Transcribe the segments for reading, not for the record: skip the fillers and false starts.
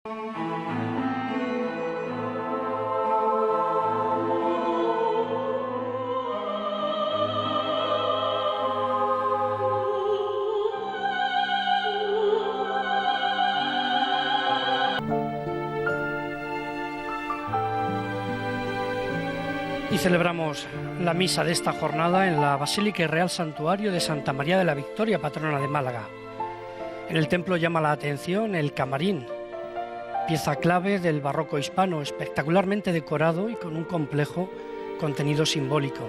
Y celebramos la misa de esta jornada en la Basílica y Real Santuario de Santa María de la Victoria, patrona de Málaga. En el templo llama la atención el camarín, pieza clave del barroco hispano, espectacularmente decorado y con un complejo contenido simbólico.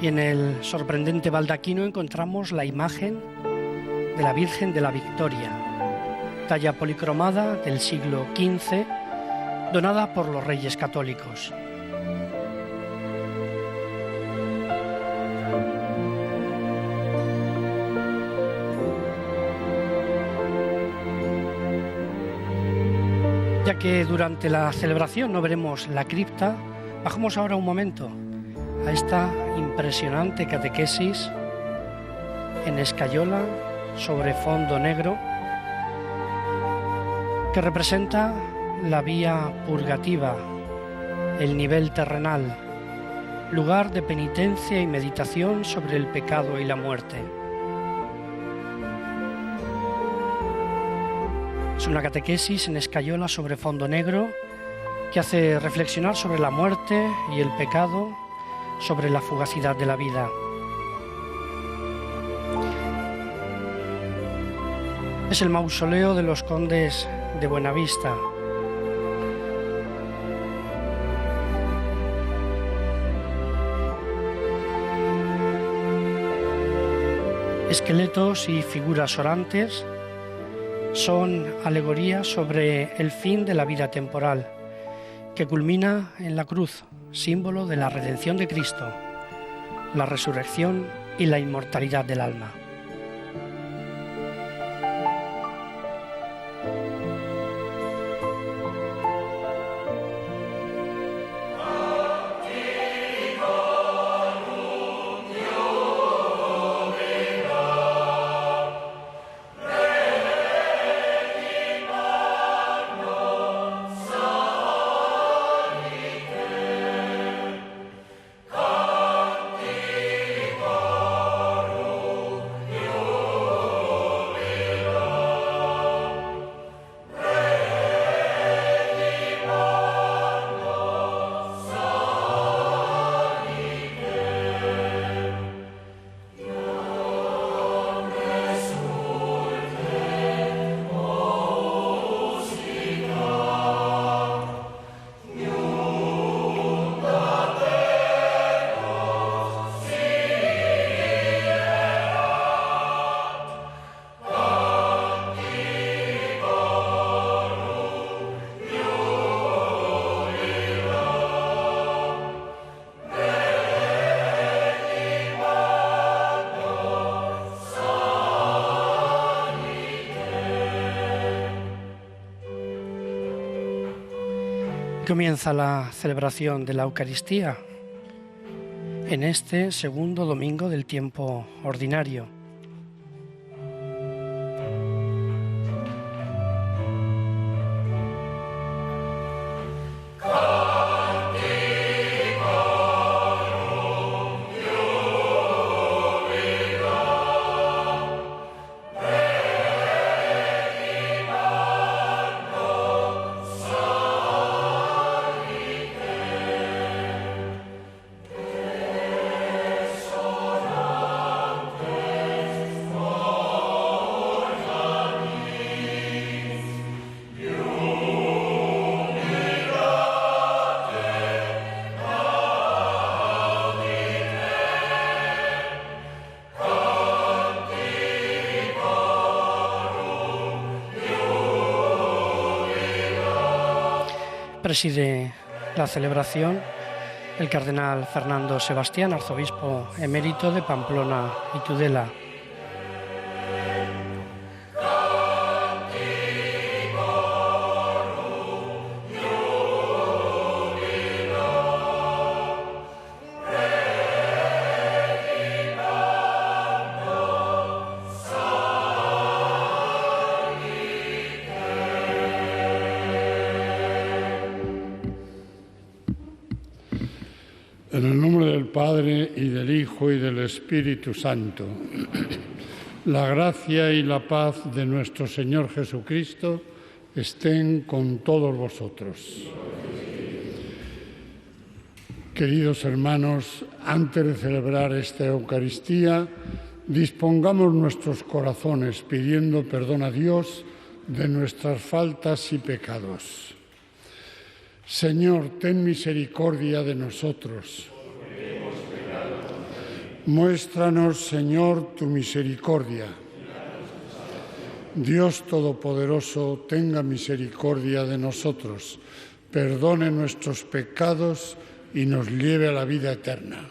Y en el sorprendente baldaquino encontramos la imagen de la Virgen de la Victoria, talla policromada del siglo XV, donada por los Reyes Católicos. Ya que durante la celebración no veremos la cripta, bajamos ahora un momento a esta impresionante catequesis en escayola sobre fondo negro que representa la vía purgativa, el nivel terrenal, lugar de penitencia y meditación sobre el pecado y la muerte. Es una catequesis en escayola sobre fondo negro que hace reflexionar sobre la muerte y el pecado, sobre la fugacidad de la vida. Es el mausoleo de los condes de Buenavista. Esqueletos y figuras orantes son alegorías sobre el fin de la vida temporal, que culmina en la cruz, símbolo de la redención de Cristo, la resurrección y la inmortalidad del alma. Comienza la celebración de la Eucaristía en este segundo domingo del tiempo ordinario. Preside la celebración el cardenal Fernando Sebastián, arzobispo emérito de Pamplona y Tudela. En el nombre del Padre, y del Hijo, y del Espíritu Santo. La gracia y la paz de nuestro Señor Jesucristo estén con todos vosotros. Queridos hermanos, antes de celebrar esta Eucaristía, dispongamos nuestros corazones pidiendo perdón a Dios de nuestras faltas y pecados. Señor, ten misericordia de nosotros. Muéstranos, Señor, tu misericordia. Dios Todopoderoso, tenga misericordia de nosotros, perdone nuestros pecados y nos lleve a la vida eterna.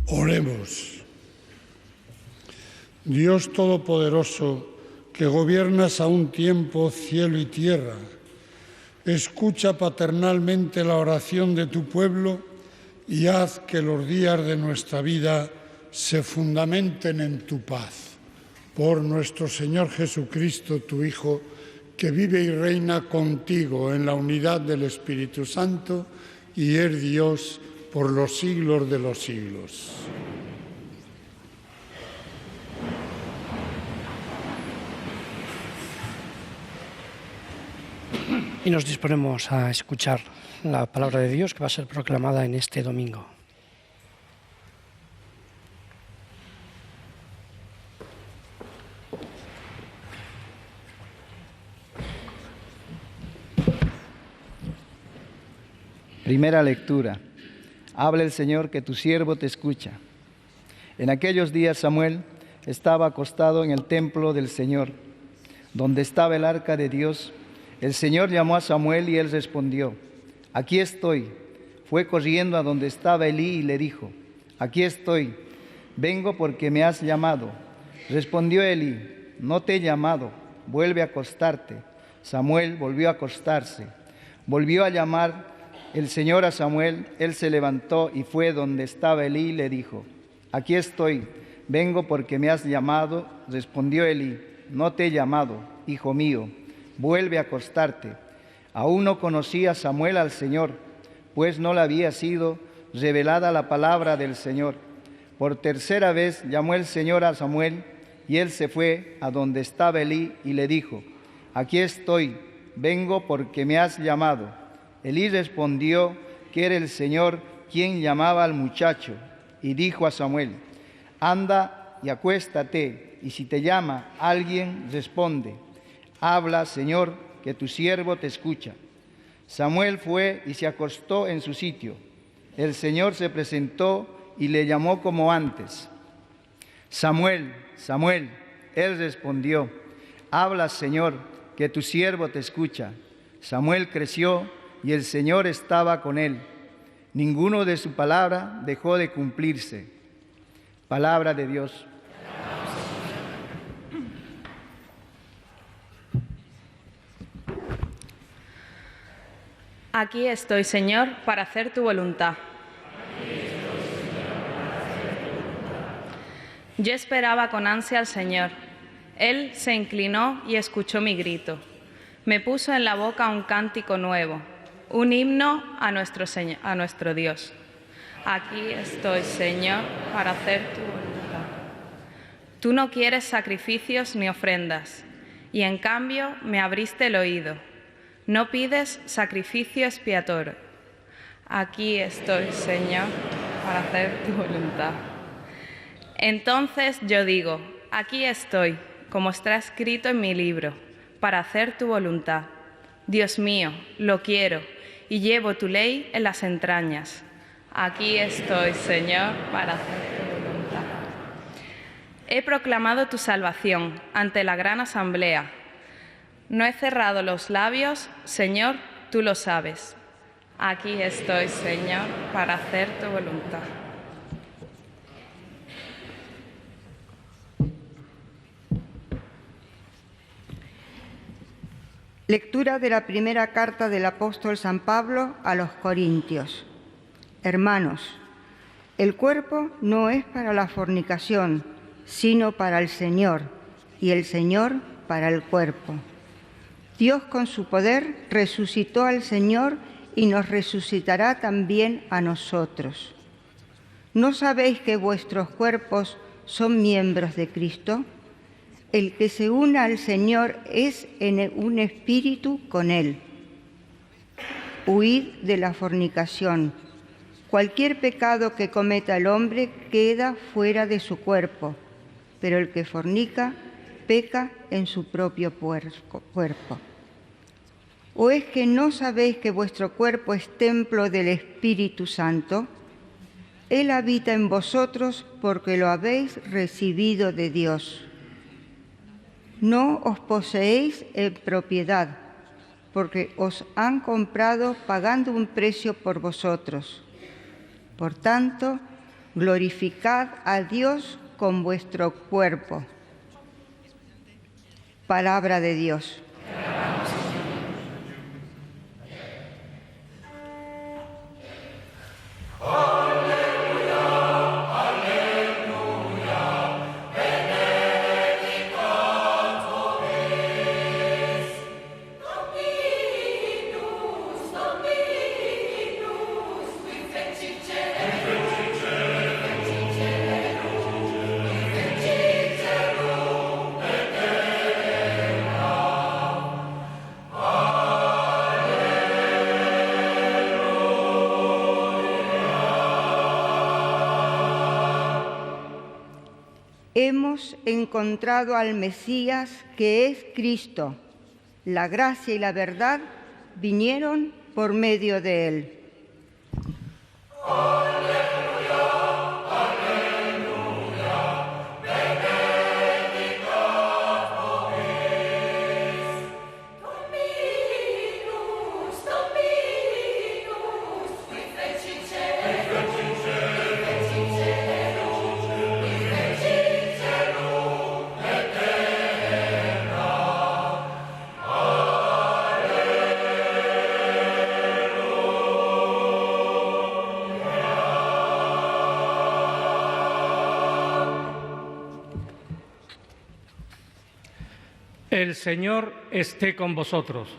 Oremos. Dios Todopoderoso, que gobiernas a un tiempo cielo y tierra, escucha paternalmente la oración de tu pueblo y haz que los días de nuestra vida se fundamenten en tu paz. Por nuestro Señor Jesucristo, tu Hijo, que vive y reina contigo en la unidad del Espíritu Santo y es Dios por los siglos de los siglos. Y nos disponemos a escuchar la palabra de Dios que va a ser proclamada en este domingo. Primera lectura. Habla el Señor, que tu siervo te escucha. En aquellos días Samuel estaba acostado en el templo del Señor, donde estaba el arca de Dios. El Señor llamó a Samuel y él respondió: Aquí estoy. Fue corriendo a donde estaba Elí y le dijo: Aquí estoy, vengo porque me has llamado. Respondió Elí: No te he llamado, vuelve a acostarte. Samuel volvió a acostarse. Volvió a llamar el Señor a Samuel. Él se levantó y fue donde estaba Elí y le dijo: Aquí estoy, vengo porque me has llamado. Respondió Elí: no te he llamado, hijo mío, vuelve a acostarte. Aún no conocía Samuel al Señor, pues no le había sido revelada la palabra del Señor. Por tercera vez llamó el Señor a Samuel, y él se fue a donde estaba Elí y le dijo: aquí estoy, vengo porque me has llamado. Elí respondió que era el Señor quien llamaba al muchacho, y dijo a Samuel: anda y acuéstate, y si te llama alguien, responde: habla, Señor, que tu siervo te escucha. Samuel fue y se acostó en su sitio. El Señor se presentó y le llamó como antes: Samuel, Samuel. Él respondió: habla, Señor, que tu siervo te escucha. Samuel creció y el Señor estaba con él. Ninguno de su palabra dejó de cumplirse. Palabra de Dios. Aquí estoy, Señor, para hacer tu voluntad. Yo esperaba con ansia al Señor. Él se inclinó y escuchó mi grito. Me puso en la boca un cántico nuevo, un himno a nuestro Dios. Aquí estoy, Señor, para hacer tu voluntad. Tú no quieres sacrificios ni ofrendas, y en cambio me abriste el oído. No pides sacrificio expiatorio. Aquí estoy, Señor, para hacer tu voluntad. Entonces yo digo: aquí estoy, como está escrito en mi libro, para hacer tu voluntad. Dios mío, lo quiero, y llevo tu ley en las entrañas. Aquí estoy, Señor, para hacer tu voluntad. He proclamado tu salvación ante la gran asamblea. No he cerrado los labios, Señor, tú lo sabes. Aquí estoy, Señor, para hacer tu voluntad. Lectura de la primera carta del apóstol San Pablo a los Corintios. Hermanos, el cuerpo no es para la fornicación, sino para el Señor, y el Señor para el cuerpo. Dios con su poder resucitó al Señor y nos resucitará también a nosotros. ¿No sabéis que vuestros cuerpos son miembros de Cristo? El que se una al Señor es en un espíritu con Él. Huid de la fornicación. Cualquier pecado que cometa el hombre queda fuera de su cuerpo, pero el que fornica peca en su propio cuerpo. ¿O es que no sabéis que vuestro cuerpo es templo del Espíritu Santo? Él habita en vosotros porque lo habéis recibido de Dios. No os poseéis en propiedad, porque os han comprado pagando un precio por vosotros. Por tanto, glorificad a Dios con vuestro cuerpo. Palabra de Dios. Hemos encontrado al Mesías, que es Cristo. La gracia y la verdad vinieron por medio de Él. El Señor esté con vosotros.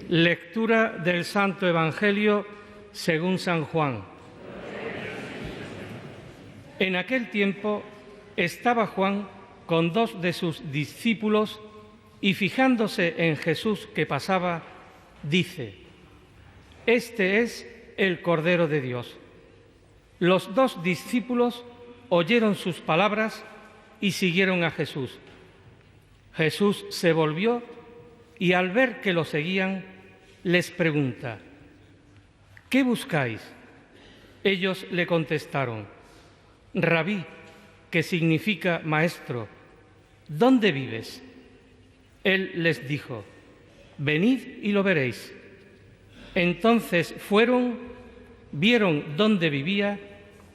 Lectura del Santo Evangelio según San Juan. En aquel tiempo estaba Juan con 2 de sus discípulos y fijándose en Jesús que pasaba, dice: «Este es el Cordero de Dios». Los 2 discípulos oyeron sus palabras y siguieron a Jesús. Jesús se volvió y al ver que lo seguían, les pregunta: «¿Qué buscáis?». Ellos le contestaron: «Rabí», que significa maestro, ¿dónde vives?». Él les dijo: «Venid y lo veréis». Entonces fueron, vieron dónde vivía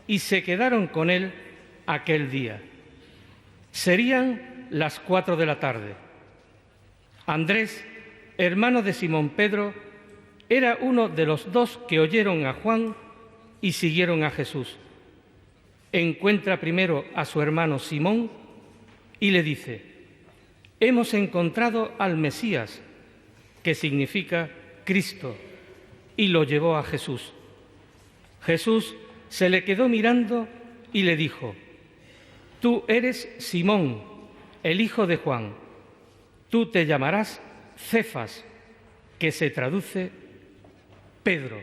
y se quedaron con él aquel día. Serían las 4 de la tarde. Andrés, hermano de Simón Pedro, era uno de los 2 que oyeron a Juan y siguieron a Jesús. Encuentra primero a su hermano Simón y le dice: «Hemos encontrado al Mesías», que significa Cristo, y lo llevó a Jesús. Jesús se le quedó mirando y le dijo: «Tú eres Simón, el hijo de Juan. Tú te llamarás Cefas», que se traduce Pedro.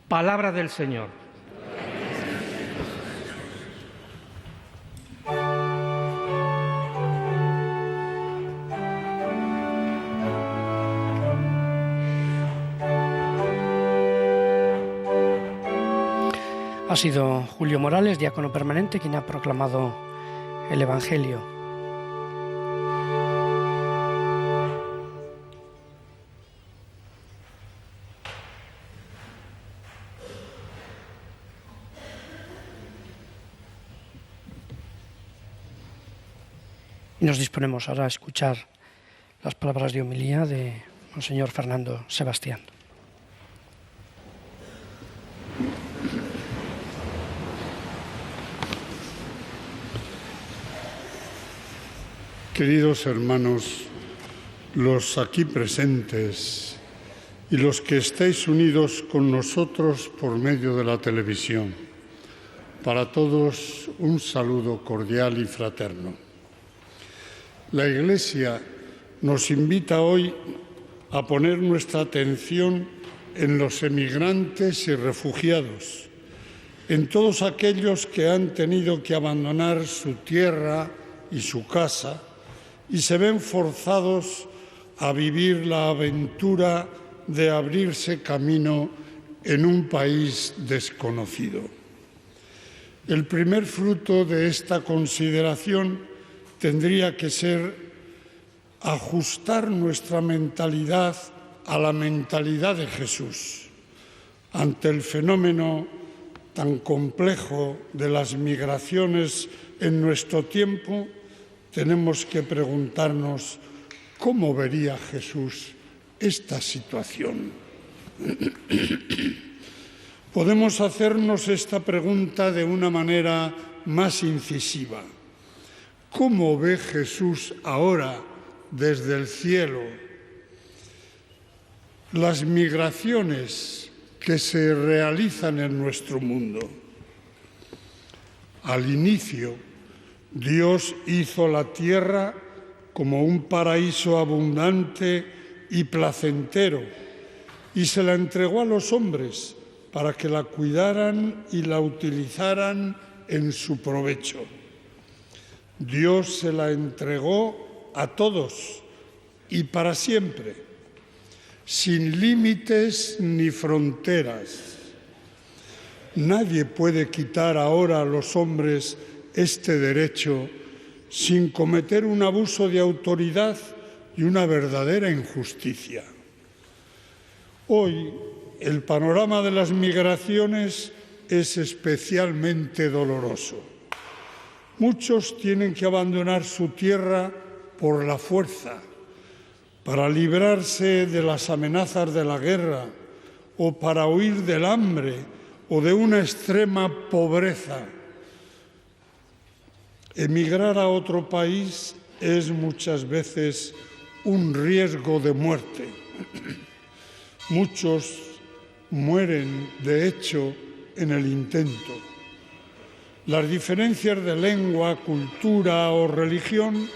Palabra del Señor. Ha sido Julio Morales, diácono permanente, quien ha proclamado el Evangelio. Y nos disponemos ahora a escuchar las palabras de homilía de Monseñor Fernando Sebastián. Queridos hermanos, los aquí presentes y los que estáis unidos con nosotros por medio de la televisión, para todos un saludo cordial y fraterno. La Iglesia nos invita hoy a poner nuestra atención en los emigrantes y refugiados, en todos aquellos que han tenido que abandonar su tierra y su casa y se ven forzados a vivir la aventura de abrirse camino en un país desconocido. El primer fruto de esta consideración tendría que ser ajustar nuestra mentalidad a la mentalidad de Jesús. Ante el fenómeno tan complejo de las migraciones en nuestro tiempo, tenemos que preguntarnos cómo vería Jesús esta situación. Podemos hacernos esta pregunta de una manera más incisiva. ¿Cómo ve Jesús ahora desde el cielo las migraciones que se realizan en nuestro mundo? Al inicio, Dios hizo la tierra como un paraíso abundante y placentero y se la entregó a los hombres para que la cuidaran y la utilizaran en su provecho. Dios se la entregó a todos y para siempre, sin límites ni fronteras. Nadie puede quitar ahora a los hombres este derecho sin cometer un abuso de autoridad y una verdadera injusticia. Hoy, el panorama de las migraciones es especialmente doloroso. Muchos tienen que abandonar su tierra por la fuerza, para librarse de las amenazas de la guerra o para huir del hambre o de una extrema pobreza. Emigrar a otro país es muchas veces un riesgo de muerte. Muchos mueren, de hecho, en el intento. Las diferencias de lengua, cultura o religión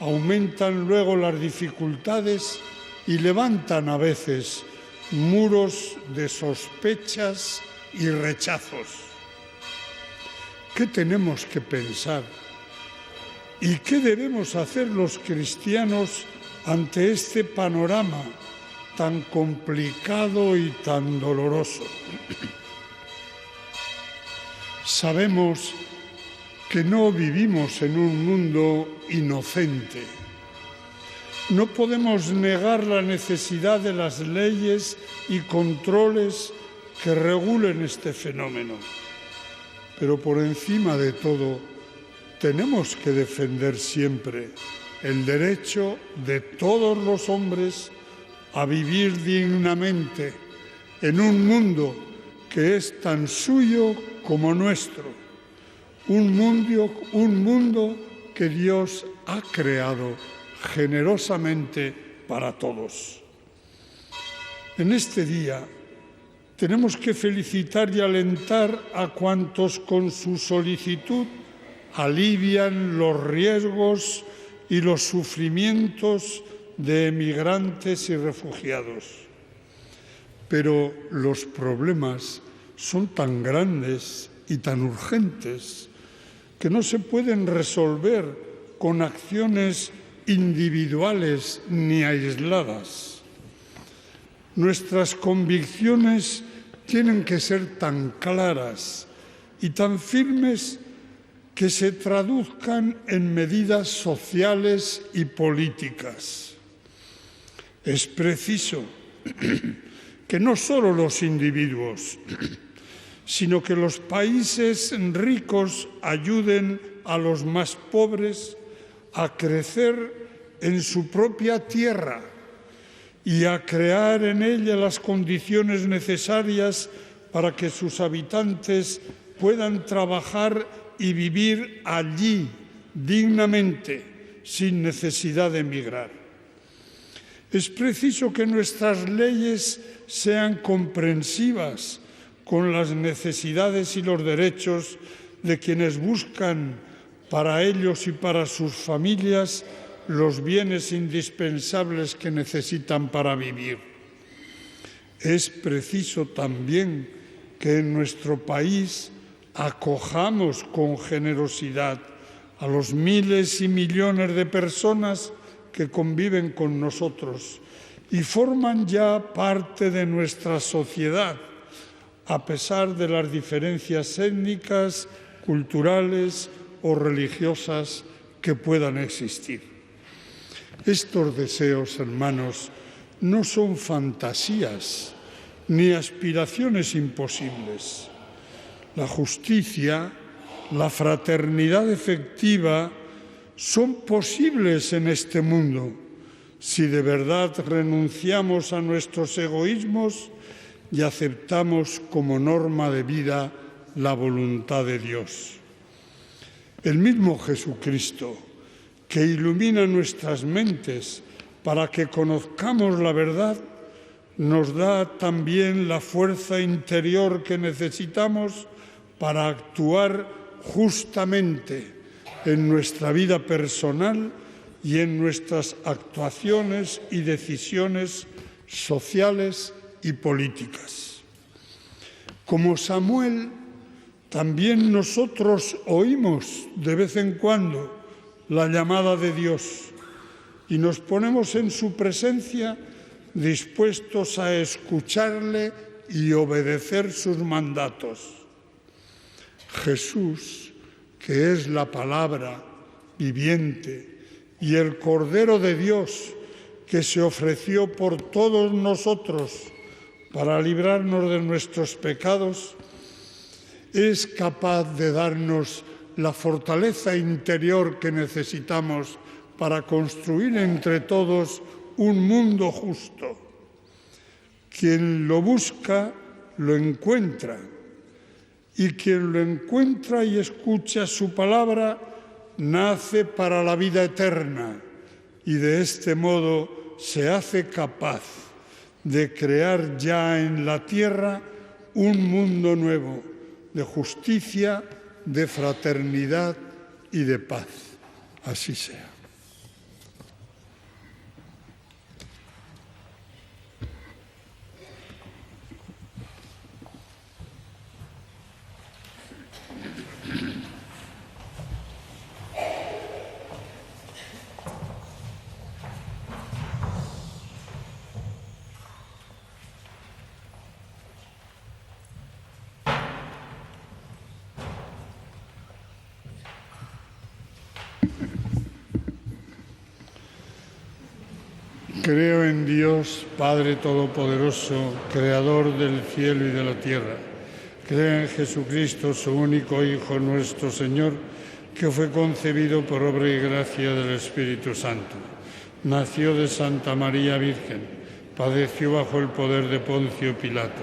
aumentan luego las dificultades y levantan a veces muros de sospechas y rechazos. ¿Qué tenemos que pensar? ¿Y qué debemos hacer los cristianos ante este panorama tan complicado y tan doloroso? Sabemos que no vivimos en un mundo inocente. No podemos negar la necesidad de las leyes y controles que regulen este fenómeno. Pero por encima de todo, tenemos que defender siempre el derecho de todos los hombres a vivir dignamente en un mundo que es tan suyo como nuestro, un mundo que Dios ha creado generosamente para todos. En este día tenemos que felicitar y alentar a cuantos con su solicitud alivian los riesgos y los sufrimientos de emigrantes y refugiados. Pero los problemas son tan grandes y tan urgentes que no se pueden resolver con acciones individuales ni aisladas. Nuestras convicciones tienen que ser tan claras y tan firmes que se traduzcan en medidas sociales y políticas. Es preciso que no solo los individuos, sino que los países ricos ayuden a los más pobres a crecer en su propia tierra y a crear en ella las condiciones necesarias para que sus habitantes puedan trabajar y vivir allí dignamente, sin necesidad de emigrar. Es preciso que nuestras leyes sean comprensivas con las necesidades y los derechos de quienes buscan para ellos y para sus familias los bienes indispensables que necesitan para vivir. Es preciso también que en nuestro país acojamos con generosidad a los miles y millones de personas que conviven con nosotros y forman ya parte de nuestra sociedad, a pesar de las diferencias étnicas, culturales o religiosas que puedan existir. Estos deseos, hermanos, no son fantasías ni aspiraciones imposibles. La justicia, la fraternidad efectiva son posibles en este mundo si de verdad renunciamos a nuestros egoísmos y aceptamos como norma de vida la voluntad de Dios. El mismo Jesucristo, que ilumina nuestras mentes para que conozcamos la verdad, nos da también la fuerza interior que necesitamos para actuar justamente en nuestra vida personal y en nuestras actuaciones y decisiones sociales y políticas. Como Samuel, también nosotros oímos de vez en cuando la llamada de Dios y nos ponemos en su presencia dispuestos a escucharle y obedecer sus mandatos. Jesús, que es la palabra viviente y el Cordero de Dios que se ofreció por todos nosotros para librarnos de nuestros pecados, es capaz de darnos la fortaleza interior que necesitamos para construir entre todos un mundo justo. Quien lo busca, lo encuentra. Y quien lo encuentra y escucha su palabra, nace para la vida eterna y de este modo se hace capaz de crear ya en la tierra un mundo nuevo de justicia, de fraternidad y de paz. Así sea. Creo en Dios, Padre Todopoderoso, Creador del cielo y de la tierra. Creo en Jesucristo, su único Hijo, nuestro Señor, que fue concebido por obra y gracia del Espíritu Santo. Nació de Santa María Virgen, padeció bajo el poder de Poncio Pilato.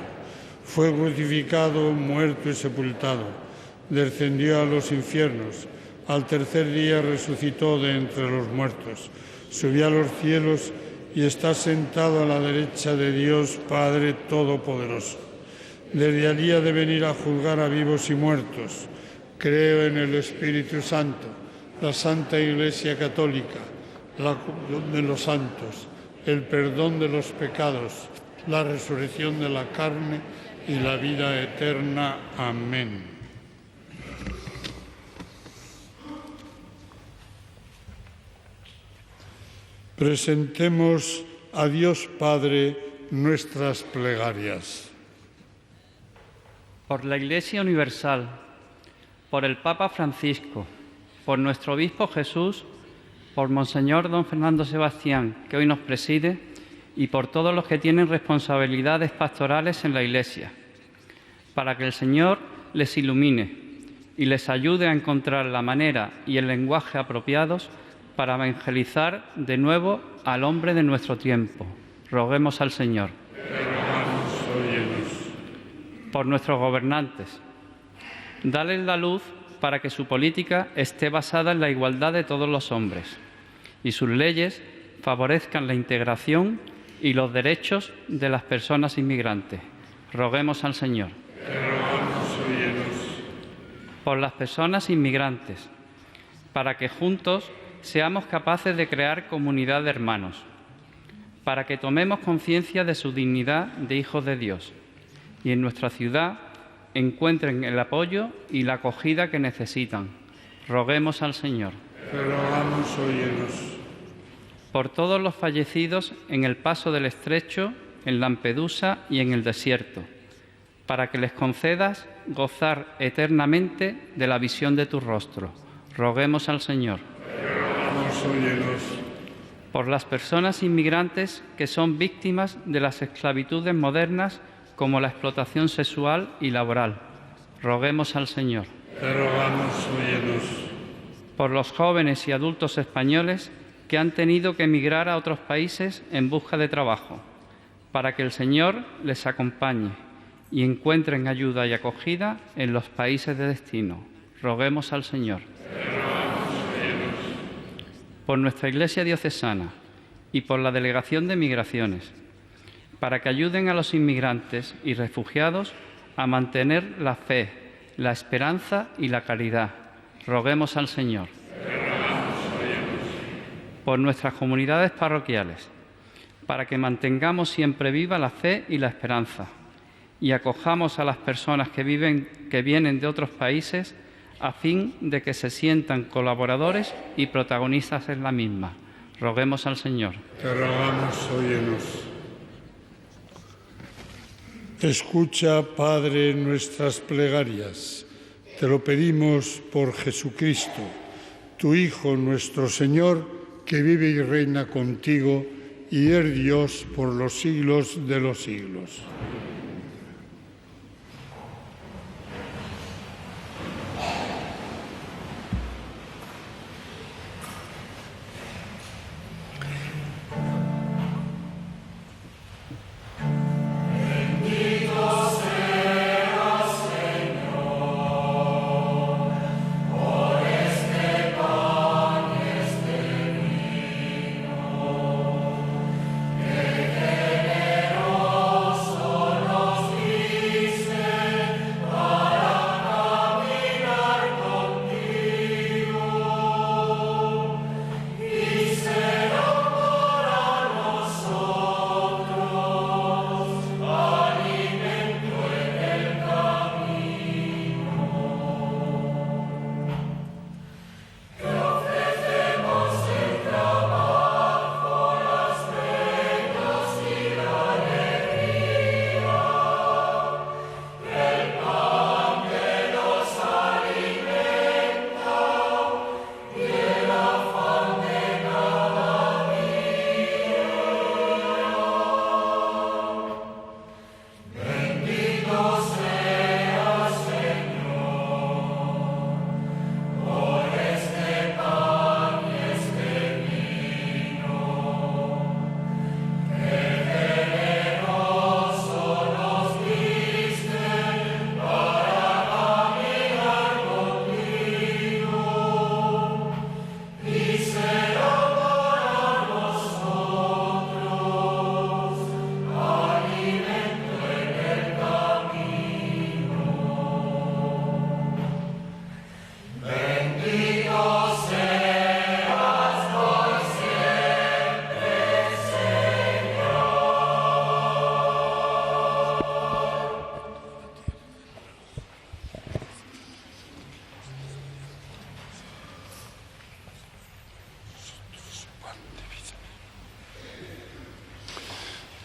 Fue crucificado, muerto y sepultado. Descendió a los infiernos. Al tercer día resucitó de entre los muertos. Subió a los cielos y está sentado a la derecha de Dios Padre Todopoderoso. Desde allí ha de venir a juzgar a vivos y muertos. Creo en el Espíritu Santo, la Santa Iglesia Católica, la comunión de los santos, el perdón de los pecados, la resurrección de la carne y la vida eterna. Amén. Presentemos a Dios Padre nuestras plegarias. Por la Iglesia Universal, por el Papa Francisco, por nuestro Obispo Jesús, por Monseñor don Fernando Sebastián, que hoy nos preside, y por todos los que tienen responsabilidades pastorales en la Iglesia, para que el Señor les ilumine y les ayude a encontrar la manera y el lenguaje apropiados para evangelizar de nuevo al hombre de nuestro tiempo. Roguemos al Señor. Por nuestros gobernantes, dales la luz para que su política esté basada en la igualdad de todos los hombres y sus leyes favorezcan la integración y los derechos de las personas inmigrantes. Roguemos al Señor. Por las personas inmigrantes, para que juntos seamos capaces de crear comunidad de hermanos, para que tomemos conciencia de su dignidad de hijos de Dios y en nuestra ciudad encuentren el apoyo y la acogida que necesitan. Roguemos al Señor. Por todos los fallecidos en el paso del Estrecho, en Lampedusa y en el desierto, para que les concedas gozar eternamente de la visión de tu rostro. Roguemos al Señor. Por las personas inmigrantes que son víctimas de las esclavitudes modernas como la explotación sexual y laboral. Roguemos al Señor. Por los jóvenes y adultos españoles que han tenido que emigrar a otros países en busca de trabajo, para que el Señor les acompañe y encuentren ayuda y acogida en los países de destino. Roguemos al Señor. Por nuestra Iglesia diocesana y por la Delegación de Migraciones, para que ayuden a los inmigrantes y refugiados a mantener la fe, la esperanza y la caridad. Roguemos al Señor. Por nuestras comunidades parroquiales, para que mantengamos siempre viva la fe y la esperanza y acojamos a las personas que vienen de otros países a fin de que se sientan colaboradores y protagonistas en la misma. Roguemos al Señor. Te rogamos, óyenos. Escucha, Padre, nuestras plegarias. Te lo pedimos por Jesucristo, tu Hijo, nuestro Señor, que vive y reina contigo y es Dios por los siglos de los siglos. Por este pan.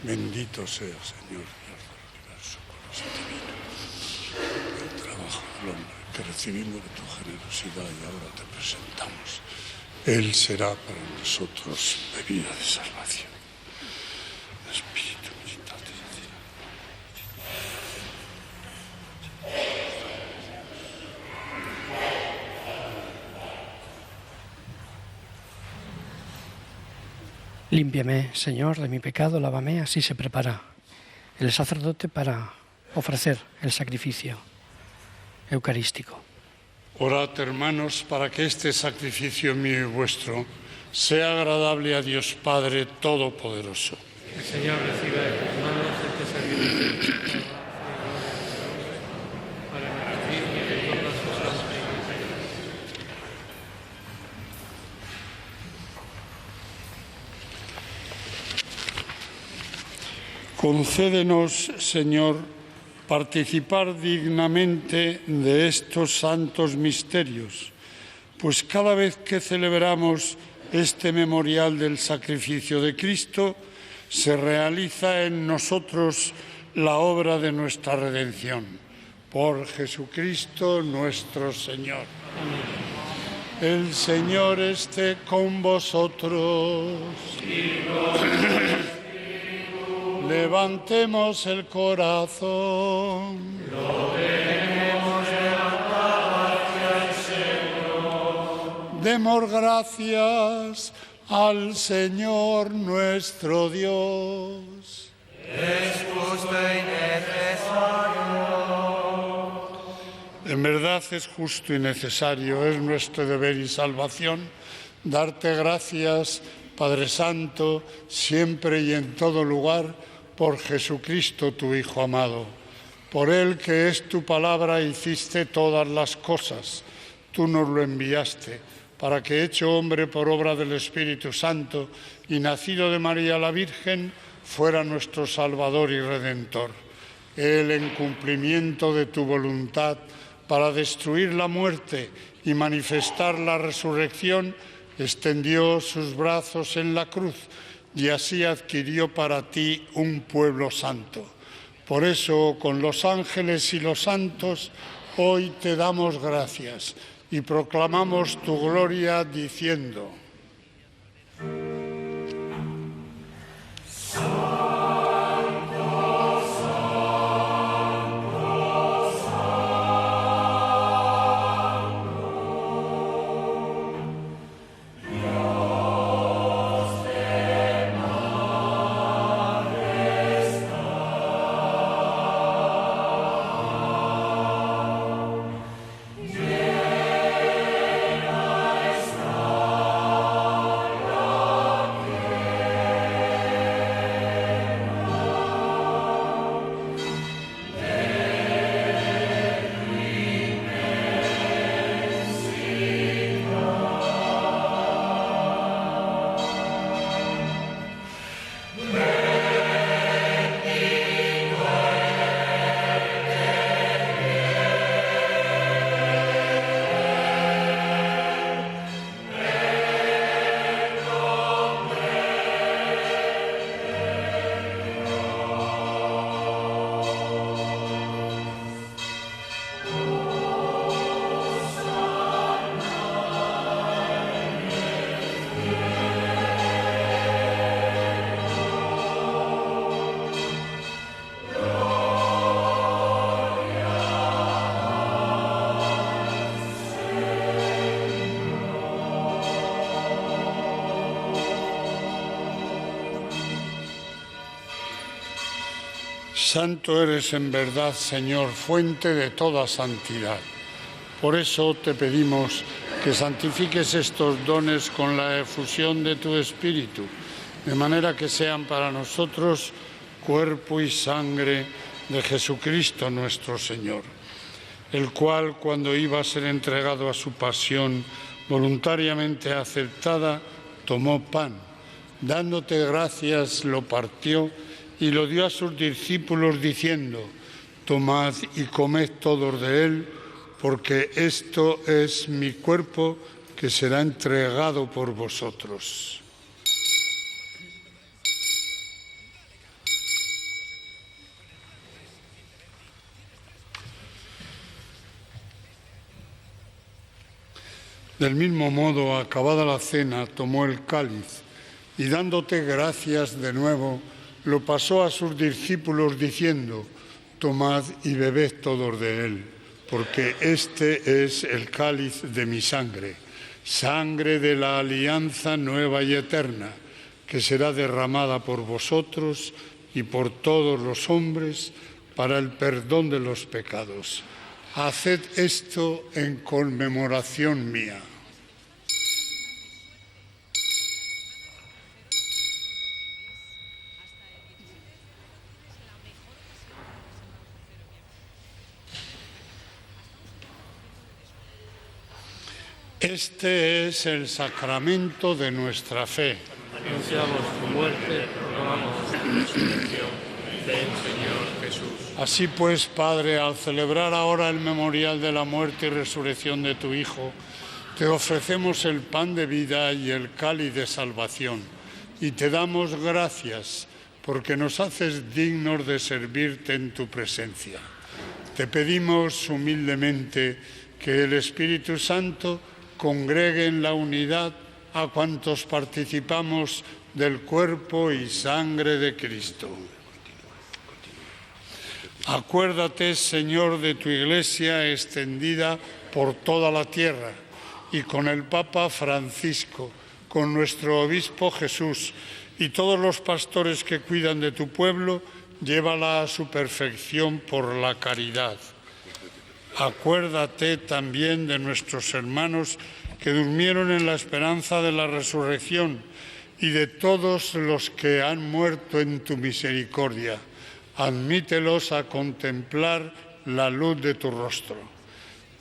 Bendito sea, Señor, Dios del universo, por este vino, el trabajo del hombre que recibimos de tu generosidad y ahora te presentamos. Él será para nosotros bebida de salvación. Espíritu, meditate. Límpiame, Señor, de mi pecado, lávame. Así se prepara el sacerdote para ofrecer el sacrificio eucarístico. Orad, hermanos, para que este sacrificio mío y vuestro sea agradable a Dios Padre Todopoderoso. El Señor reciba de tus manos este sacrificio para el beneficio de toda su santa Iglesia. Concédenos, Señor, participar dignamente de estos santos misterios, pues cada vez que celebramos este memorial del sacrificio de Cristo, se realiza en nosotros la obra de nuestra redención. Por Jesucristo nuestro Señor. Amén. El Señor esté con vosotros. Levantemos el corazón. Lo tenemos levantado hacia el Señor. Demos gracias al Señor nuestro Dios. Es justo y necesario. En verdad es justo y necesario, es nuestro deber y salvación, darte gracias, Padre Santo, siempre y en todo lugar, por Jesucristo, tu Hijo amado. Por Él, que es tu palabra, hiciste todas las cosas. Tú nos lo enviaste, para que, hecho hombre por obra del Espíritu Santo y nacido de María la Virgen, fuera nuestro Salvador y Redentor. Él, en cumplimiento de tu voluntad, para destruir la muerte y manifestar la resurrección, extendió sus brazos en la cruz y así adquirió para ti un pueblo santo. Por eso, con los ángeles y los santos, hoy te damos gracias y proclamamos tu gloria diciendo: Santo eres en verdad, Señor, fuente de toda santidad. Por eso te pedimos que santifiques estos dones con la efusión de tu Espíritu, de manera que sean para nosotros cuerpo y sangre de Jesucristo nuestro Señor, el cual, cuando iba a ser entregado a su pasión voluntariamente aceptada, tomó pan, dándote gracias, lo partió y lo dio a sus discípulos diciendo: tomad y comed todos de él, porque esto es mi cuerpo que será entregado por vosotros. Del mismo modo, acabada la cena, tomó el cáliz y dándote gracias de nuevo, lo pasó a sus discípulos diciendo: tomad y bebed todos de él, porque este es el cáliz de mi sangre, sangre de la alianza nueva y eterna, que será derramada por vosotros y por todos los hombres para el perdón de los pecados. Haced esto en conmemoración mía. Este es el sacramento de nuestra fe. Anunciamos tu muerte, proclamamos tu resurrección. Ven, Señor Jesús. Así pues, Padre, al celebrar ahora el memorial de la muerte y resurrección de tu Hijo, te ofrecemos el pan de vida y el cáliz de salvación, y te damos gracias porque nos haces dignos de servirte en tu presencia. Te pedimos humildemente que el Espíritu Santo congregue en la unidad a cuantos participamos del cuerpo y sangre de Cristo. Acuérdate, Señor, de tu Iglesia extendida por toda la tierra y con el Papa Francisco, con nuestro Obispo Jesús y todos los pastores que cuidan de tu pueblo, llévala a su perfección por la caridad. Acuérdate también de nuestros hermanos que durmieron en la esperanza de la resurrección y de todos los que han muerto en tu misericordia. Admítelos a contemplar la luz de tu rostro.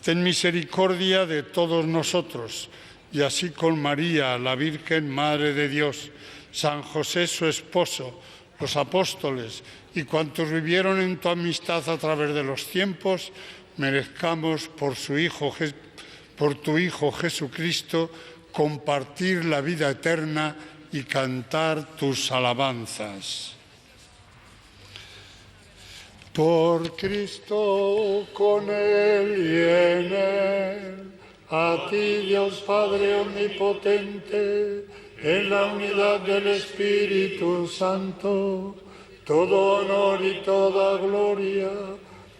Ten misericordia de todos nosotros, y así con María, la Virgen Madre de Dios, San José su esposo, los apóstoles y cuantos vivieron en tu amistad a través de los tiempos, merezcamos por tu Hijo Jesucristo compartir la vida eterna y cantar tus alabanzas. Por Cristo, con Él y en Él, a ti, Dios Padre omnipotente, en la unidad del Espíritu Santo, todo honor y toda gloria,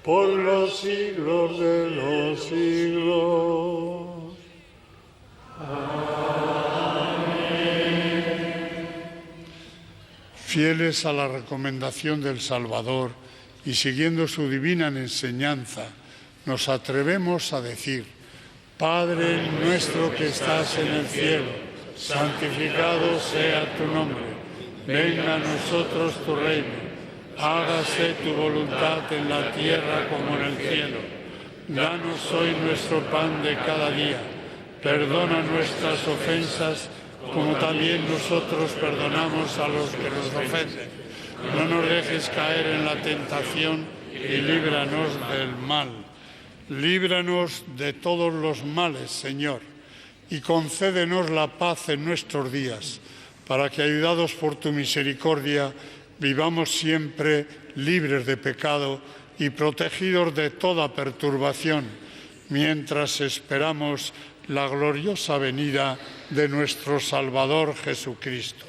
por los siglos de los siglos. Amén. Fieles a la recomendación del Salvador y siguiendo su divina enseñanza, nos atrevemos a decir: Padre nuestro que estás en el cielo, santificado sea tu nombre. Venga a nosotros tu reino. Hágase tu voluntad en la tierra como en el cielo. Danos hoy nuestro pan de cada día. Perdona nuestras ofensas, como también nosotros perdonamos a los que nos ofenden. No nos dejes caer en la tentación y líbranos del mal. Líbranos de todos los males, Señor, y concédenos la paz en nuestros días, para que, ayudados por tu misericordia, vivamos siempre libres de pecado y protegidos de toda perturbación, mientras esperamos la gloriosa venida de nuestro Salvador Jesucristo.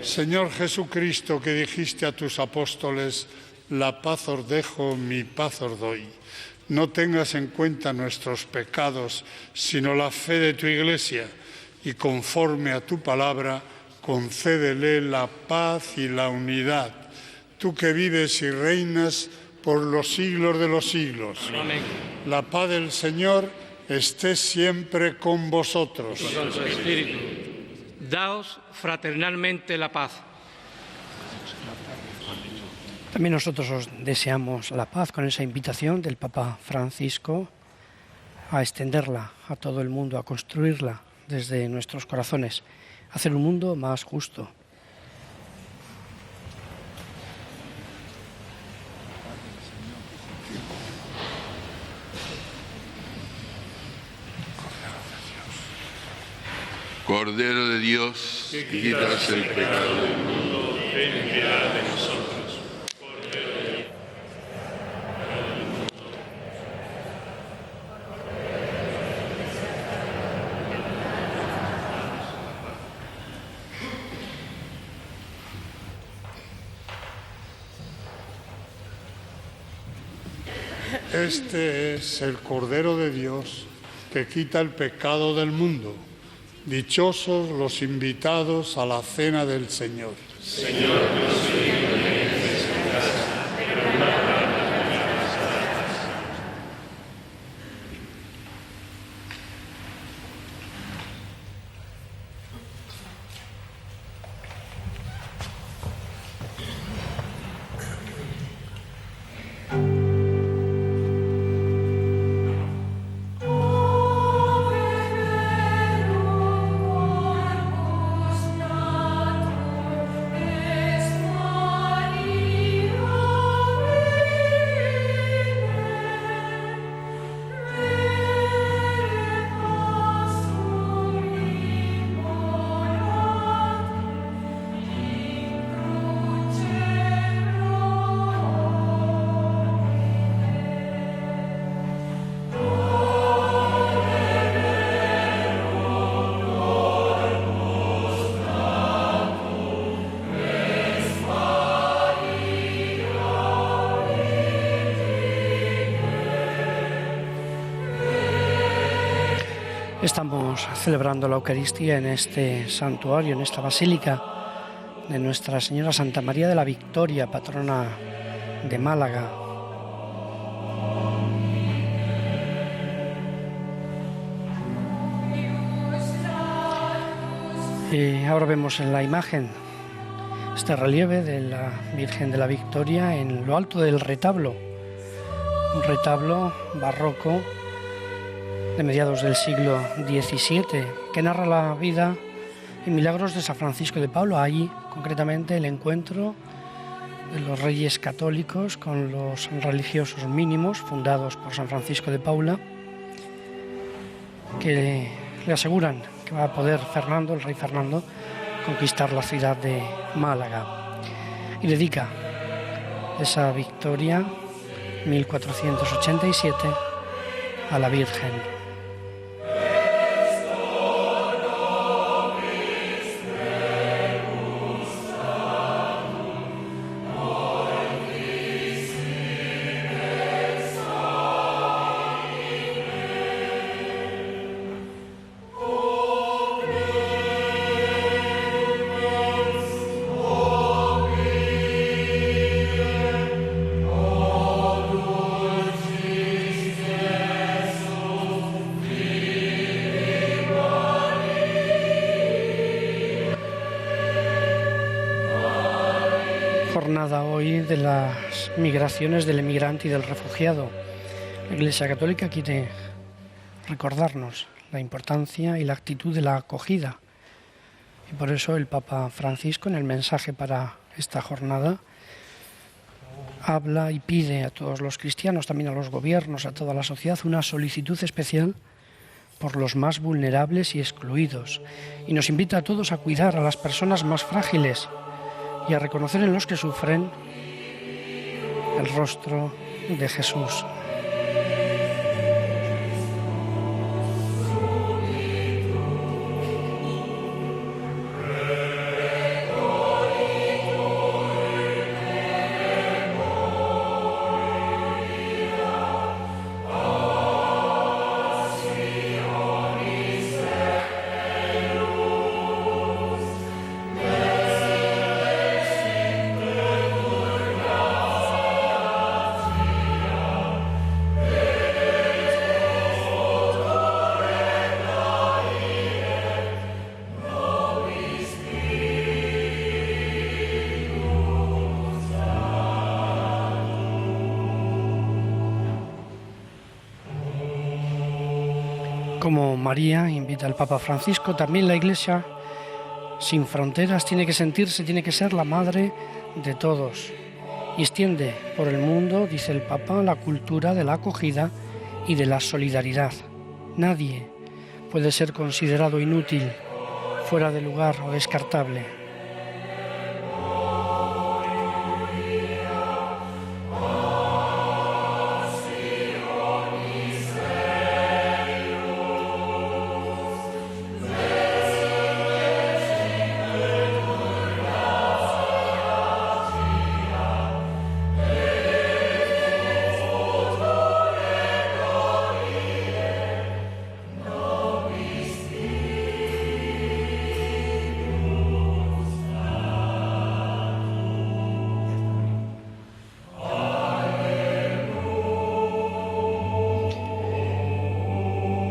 Señor Jesucristo, que dijiste a tus apóstoles: la paz os dejo, mi paz os doy. No tengas en cuenta nuestros pecados, sino la fe de tu Iglesia, y conforme a tu palabra, concédele la paz y la unidad. Tú que vives y reinas por los siglos de los siglos. Amén. La paz del Señor esté siempre con vosotros. Y con su espíritu. Daos fraternalmente la paz. También nosotros os deseamos la paz con esa invitación del Papa Francisco a extenderla a todo el mundo, a construirla desde nuestros corazones, a hacer un mundo más justo. Cordero de Dios, que quitas el pecado del mundo, ten piedad de nosotros. Cordero de Dios. Este es el Cordero de Dios que quita el pecado del mundo. Dichosos los invitados a la cena del Señor. Señor, no soy digno de que entres en casa, pero una palabra me bastará. Estamos celebrando la Eucaristía en este santuario, en esta basílica de Nuestra Señora Santa María de la Victoria, patrona de Málaga. Ahora vemos en la imagen este relieve de la Virgen de la Victoria en lo alto del retablo, un retablo barroco de mediados del siglo XVII, que narra la vida y milagros de San Francisco de Paula. Allí, concretamente, el encuentro de los reyes católicos con los religiosos mínimos fundados por San Francisco de Paula, que le aseguran que va a poder Fernando, el rey Fernando, conquistar la ciudad de Málaga. Y dedica esa victoria, 1487, a la Virgen. Jornada hoy de las migraciones del emigrante y del refugiado. La Iglesia Católica quiere recordarnos la importancia y la actitud de la acogida. Y por eso el Papa Francisco, en el mensaje para esta jornada, habla y pide a todos los cristianos, también a los gobiernos, a toda la sociedad, una solicitud especial por los más vulnerables y excluidos. Y nos invita a todos a cuidar a las personas más frágiles y a reconocer en los que sufren el rostro de Jesús. Como María invita al Papa Francisco, también la Iglesia sin fronteras tiene que sentirse, tiene que ser la madre de todos. Y extiende por el mundo, dice el Papa, la cultura de la acogida y de la solidaridad. Nadie puede ser considerado inútil, fuera de lugar o descartable.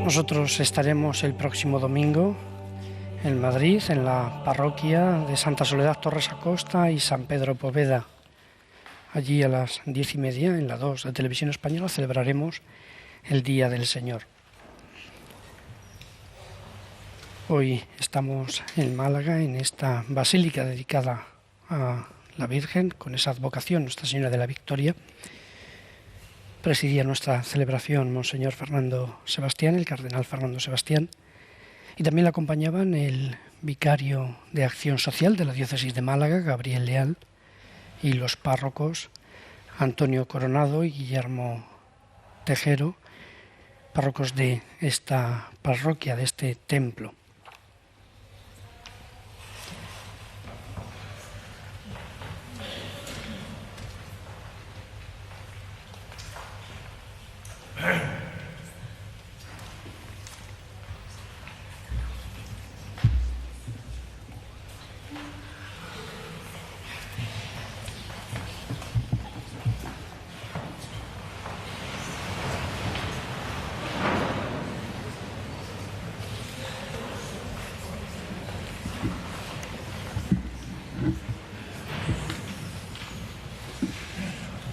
Nosotros estaremos el próximo domingo en Madrid, en la parroquia de Santa Soledad Torres Acosta y San Pedro Poveda. Allí a las 10:30, en la 2 de Televisión Española, celebraremos el Día del Señor. Hoy estamos en Málaga, en esta basílica dedicada a la Virgen, con esa advocación, Nuestra Señora de la Victoria. Presidía nuestra celebración Monseñor Fernando Sebastián, el cardenal Fernando Sebastián, y también le acompañaban el vicario de Acción Social de la Diócesis de Málaga, Gabriel Leal, y los párrocos Antonio Coronado y Guillermo Tejero, párrocos de esta parroquia, de este templo.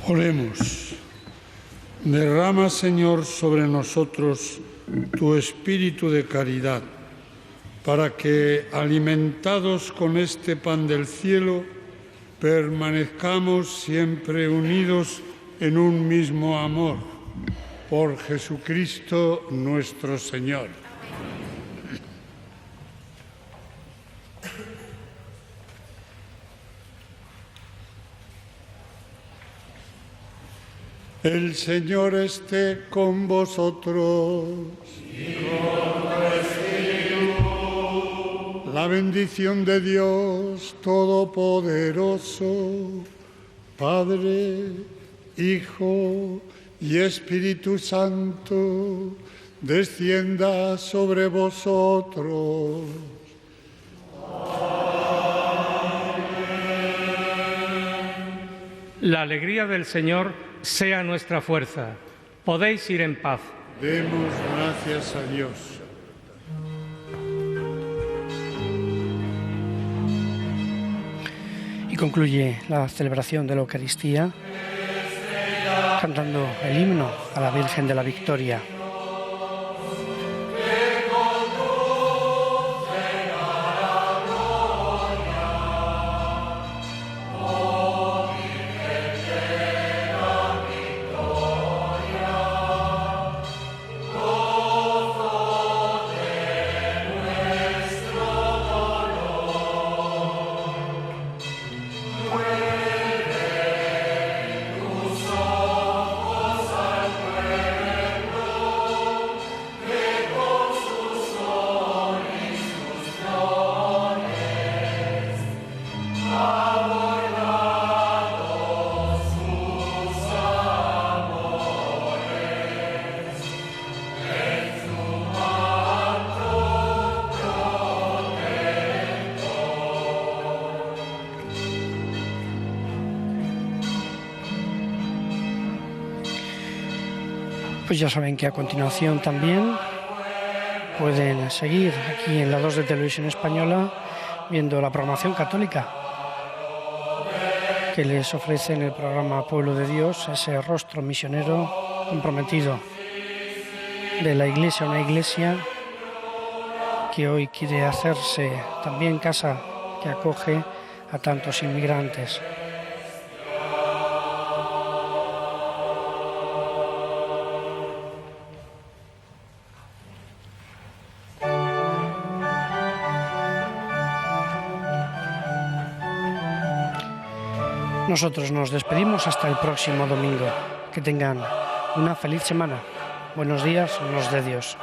Oremos. Derrama, Señor, sobre nosotros tu espíritu de caridad, para que, alimentados con este pan del cielo, permanezcamos siempre unidos en un mismo amor. Por Jesucristo nuestro Señor. El Señor esté con vosotros. Y con tu espíritu. La bendición de Dios Todopoderoso, Padre, Hijo y Espíritu Santo, descienda sobre vosotros. La alegría del Señor sea nuestra fuerza. Podéis ir en paz. Demos gracias a Dios. Y concluye la celebración de la Eucaristía cantando el himno a la Virgen de la Victoria. Pues ya saben que a continuación también pueden seguir aquí en la 2 de Televisión Española viendo la programación católica que les ofrece en el programa Pueblo de Dios, ese rostro misionero comprometido de la Iglesia, una Iglesia que hoy quiere hacerse también casa que acoge a tantos inmigrantes. Nosotros nos despedimos hasta el próximo domingo. Que tengan una feliz semana. Buenos días, nos de Dios.